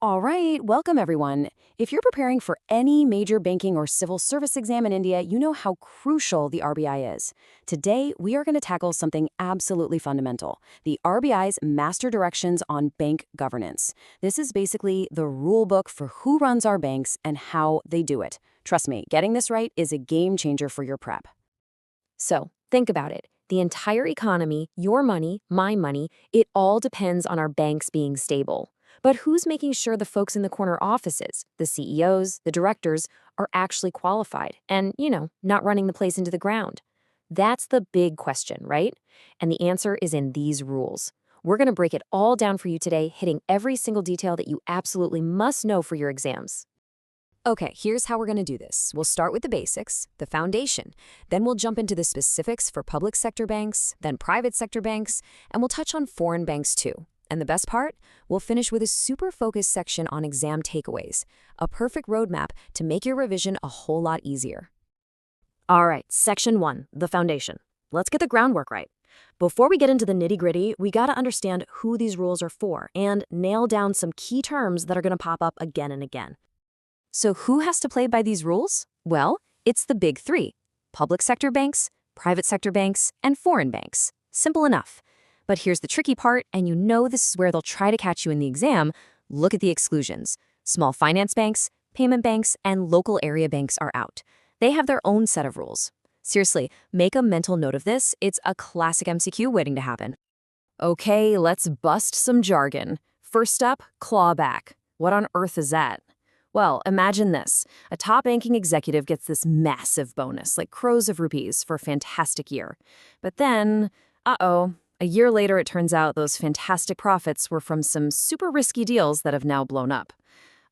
All right, welcome everyone. If you're preparing for any major banking or civil service exam in India, you know how crucial the RBI is. Today, we are going to tackle something absolutely fundamental, the RBI's Master Directions on Bank Governance. This is basically the rule book for who runs our banks and how they do it. Trust me, getting this right is a game changer for your prep. So, think about it. The entire economy, your money, my money, it all depends on our banks being stable. But who's making sure the folks in the corner offices, the CEOs, the directors, are actually qualified and, not running the place into the ground? That's the big question, right? And the answer is in these rules. We're going to break it all down for you today, hitting every single detail that you absolutely must know for your exams. Okay, here's how we're going to do this. We'll start with the basics, the foundation. Then we'll jump into the specifics for public sector banks, then private sector banks, and we'll touch on foreign banks too. And the best part? We'll finish with a super focused section on exam takeaways, a perfect roadmap to make your revision a whole lot easier. All right, Section 1, the foundation. Let's get the groundwork right. Before we get into the nitty-gritty, we got to understand who these rules are for and nail down some key terms that are going to pop up again and again. So who has to play by these rules? Well, it's the big three: public sector banks, private sector banks, and foreign banks. Simple enough. But here's the tricky part, and you know this is where they'll try to catch you in the exam. Look at the exclusions. Small finance banks, payment banks, and local area banks are out. They have their own set of rules. Seriously, make a mental note of this. It's a classic MCQ waiting to happen. Okay, let's bust some jargon. First up, clawback. What on earth is that? Well, imagine this. A top banking executive gets this massive bonus, like crores of rupees, for a fantastic year. But then, a year later, it turns out those fantastic profits were from some super risky deals that have now blown up.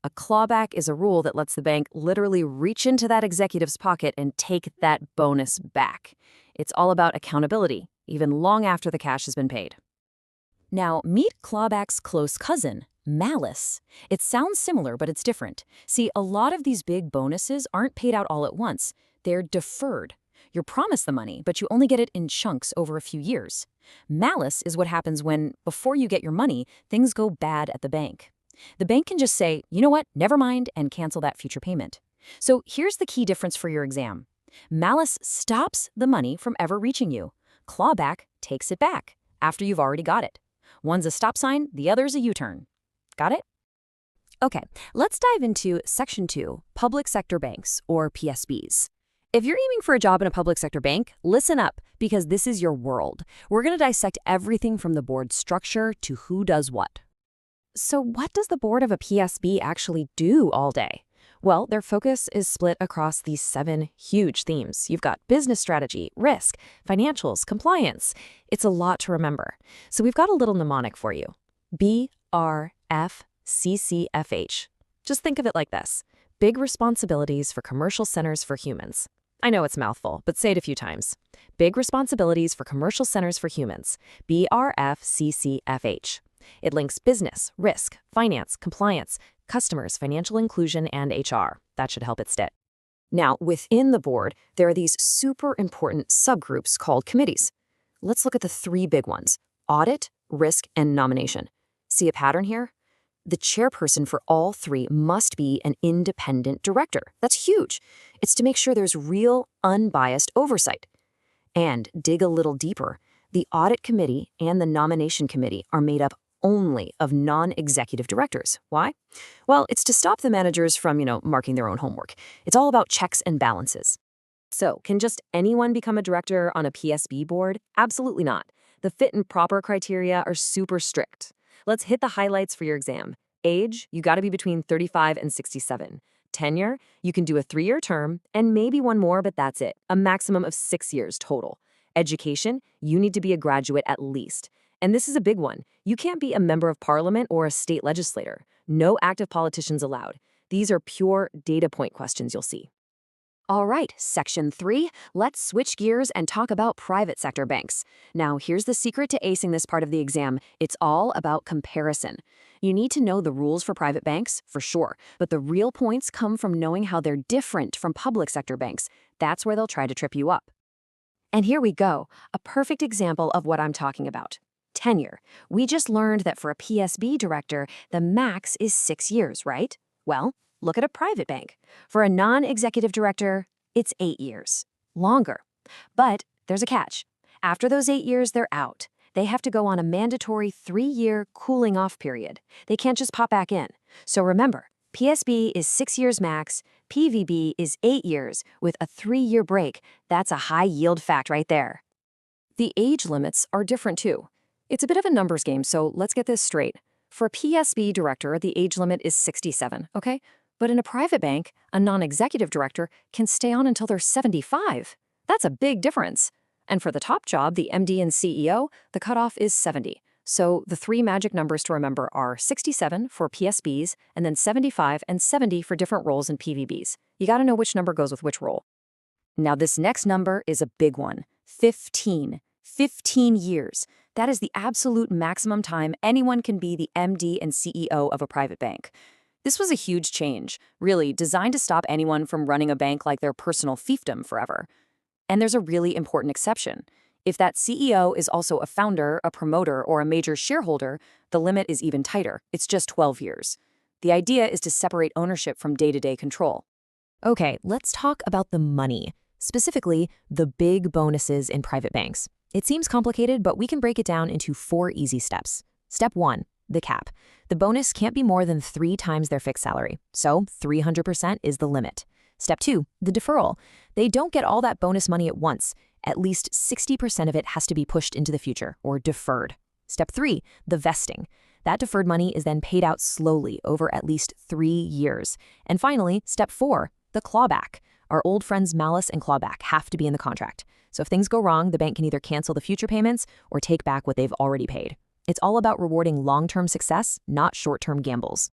A clawback is a rule that lets the bank literally reach into that executive's pocket and take that bonus back. It's all about accountability, even long after the cash has been paid. Now, meet clawback's close cousin, malice. It sounds similar, but it's different. See, a lot of these big bonuses aren't paid out all at once. They're deferred. You're promised the money, but you only get it in chunks over a few years. Malice is what happens when, before you get your money, things go bad at the bank. The bank can just say, you know what, never mind, and cancel that future payment. So here's the key difference for your exam. Malice stops the money from ever reaching you. Clawback takes it back after you've already got it. One's a stop sign, the other's a U-turn. Got it? Okay, let's dive into Section 2, Public Sector Banks, or PSBs. If you're aiming for a job in a public sector bank, listen up, because this is your world. We're going to dissect everything from the board structure to who does what. So what does the board of a PSB actually do all day? Well, their focus is split across these 7 huge themes. You've got business strategy, risk, financials, compliance. It's a lot to remember. So we've got a little mnemonic for you. BRFCCFH. Just think of it like this. Big responsibilities for commercial centers for humans. I know it's a mouthful, but say it a few times. Big responsibilities for commercial centers for humans. BRFCCFH. It links business, risk, finance, compliance, customers, financial inclusion, and HR. That should help it stick. Now, within the board, there are these super important subgroups called committees. Let's look at the 3 big ones: audit, risk, and nomination. See a pattern here? The chairperson for all 3 must be an independent director. That's huge. It's to make sure there's real, unbiased oversight. And dig a little deeper. The Audit Committee and the Nomination Committee are made up only of non-executive directors. Why? Well, it's to stop the managers from, marking their own homework. It's all about checks and balances. So, can just anyone become a director on a PSB board? Absolutely not. The fit and proper criteria are super strict. Let's hit the highlights for your exam. Age, you got to be between 35 and 67. Tenure, you can do a 3-year term and maybe one more, but that's it. A maximum of 6 years total. Education, you need to be a graduate at least. And this is a big one. You can't be a member of parliament or a state legislator. No active politicians allowed. These are pure data point questions you'll see. All right, Section 3, let's switch gears and talk about private sector banks. Now, here's the secret to acing this part of the exam. It's all about comparison. You need to know the rules for private banks, for sure, but the real points come from knowing how they're different from public sector banks. That's where they'll try to trip you up. And here we go, a perfect example of what I'm talking about. tenure. We just learned that for a PSB director, the max is 6 years, right? Well, look at a private bank. For a non-executive director, it's 8 years. Longer. But there's a catch. After those 8 years, they're out. They have to go on a mandatory 3-year cooling off period. They can't just pop back in. So remember, PSB is 6 years max, PVB is 8 years, with a 3-year break. That's a high-yield fact right there. The age limits are different too. It's a bit of a numbers game, so let's get this straight. For a PSB director, the age limit is 67, okay? But in a private bank, a non-executive director can stay on until they're 75. That's a big difference. And for the top job, the MD and CEO, the cutoff is 70. So the 3 magic numbers to remember are 67 for PSBs, and then 75 and 70 for different roles in PVBs. You gotta know which number goes with which role. Now this next number is a big one, 15. 15 years. That is the absolute maximum time anyone can be the MD and CEO of a private bank. This was a huge change, really designed to stop anyone from running a bank like their personal fiefdom forever. And there's a really important exception. If that CEO is also a founder, a promoter, or a major shareholder, the limit is even tighter. It's just 12 years. The idea is to separate ownership from day-to-day control. Okay, let's talk about the money, specifically the big bonuses in private banks. It seems complicated, but we can break it down into 4 easy steps. Step 1, the cap. The bonus can't be more than 3 times their fixed salary, so 300% is the limit. Step 2, the deferral. They don't get all that bonus money at once. At least 60% of it has to be pushed into the future, or deferred. Step 3, the vesting. That deferred money is then paid out slowly over at least 3 years. And finally, step 4, the clawback. Our old friends malice and clawback have to be in the contract. So if things go wrong, the bank can either cancel the future payments or take back what they've already paid. It's all about rewarding long-term success, not short-term gambles.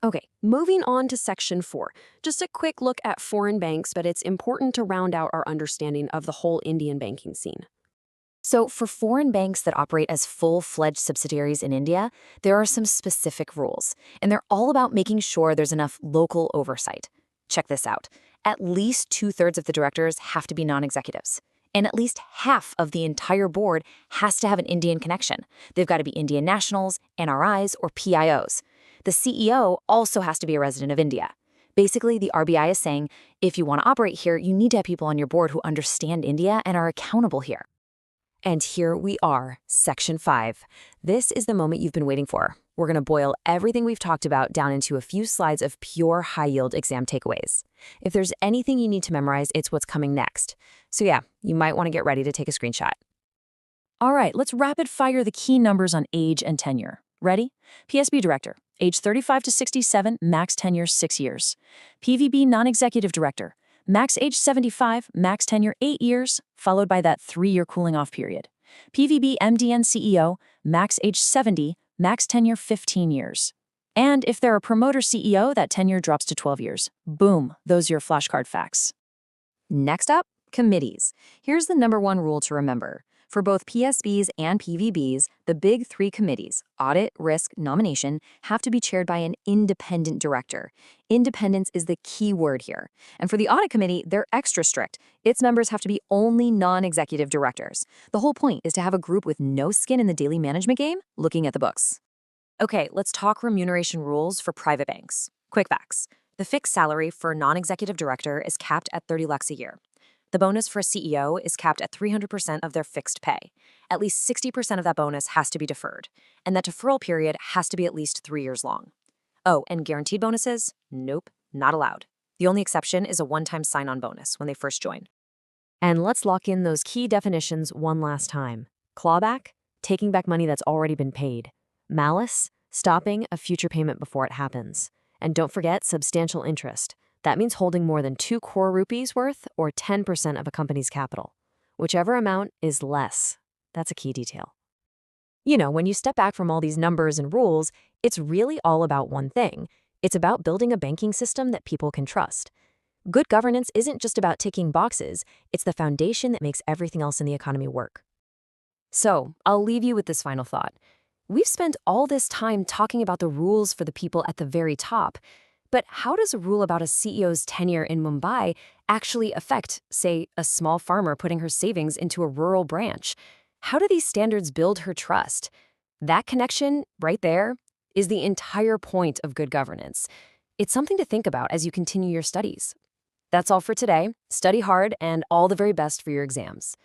Okay, moving on to Section 4. Just a quick look at foreign banks, but it's important to round out our understanding of the whole Indian banking scene. So for foreign banks that operate as full-fledged subsidiaries in India, there are some specific rules, and they're all about making sure there's enough local oversight. Check this out. At least 2/3 of the directors have to be non-executives, and at least half of the entire board has to have an Indian connection. They've got to be Indian nationals, NRIs, or PIOs. The CEO also has to be a resident of India. Basically, the RBI is saying, if you want to operate here, you need to have people on your board who understand India and are accountable here. And here we are, Section 5. This is the moment you've been waiting for. We're going to boil everything we've talked about down into a few slides of pure high-yield exam takeaways. If there's anything you need to memorize, it's what's coming next. So yeah, you might want to get ready to take a screenshot. All right, let's rapid fire the key numbers on age and tenure. Ready? PSB director, age 35 to 67, max tenure 6 years. PVB non-executive director, max age 75, max tenure 8 years, followed by that 3-year cooling off period. PVB MDN CEO, max age 70, max tenure 15 years. And if they're a promoter CEO, that tenure drops to 12 years. Boom, those are your flashcard facts. Next up, committees. Here's the #1 rule to remember. For both PSBs and PVBs, the big 3 committees, audit, risk, nomination, have to be chaired by an independent director. Independence is the key word here. And for the audit committee, they're extra strict. Its members have to be only non-executive directors. The whole point is to have a group with no skin in the daily management game looking at the books. Okay, let's talk remuneration rules for private banks. Quick facts. The fixed salary for a non-executive director is capped at 30 lakhs a year. The bonus for a CEO is capped at 300% of their fixed pay. At least 60% of that bonus has to be deferred, and that deferral period has to be at least 3 years long. Oh, and guaranteed bonuses? Nope, not allowed. The only exception is a one-time sign-on bonus when they first join. And let's lock in those key definitions one last time. Clawback, taking back money that's already been paid. Malice, stopping a future payment before it happens. And don't forget substantial interest. That means holding more than 2 crore rupees worth or 10% of a company's capital. Whichever amount is less. That's a key detail. You know, when you step back from all these numbers and rules, it's really all about one thing. It's about building a banking system that people can trust. Good governance isn't just about ticking boxes, it's the foundation that makes everything else in the economy work. So, I'll leave you with this final thought. We've spent all this time talking about the rules for the people at the very top, but how does a rule about a CEO's tenure in Mumbai actually affect, say, a small farmer putting her savings into a rural branch? How do these standards build her trust? That connection, right there, is the entire point of good governance. It's something to think about as you continue your studies. That's all for today. Study hard and all the very best for your exams.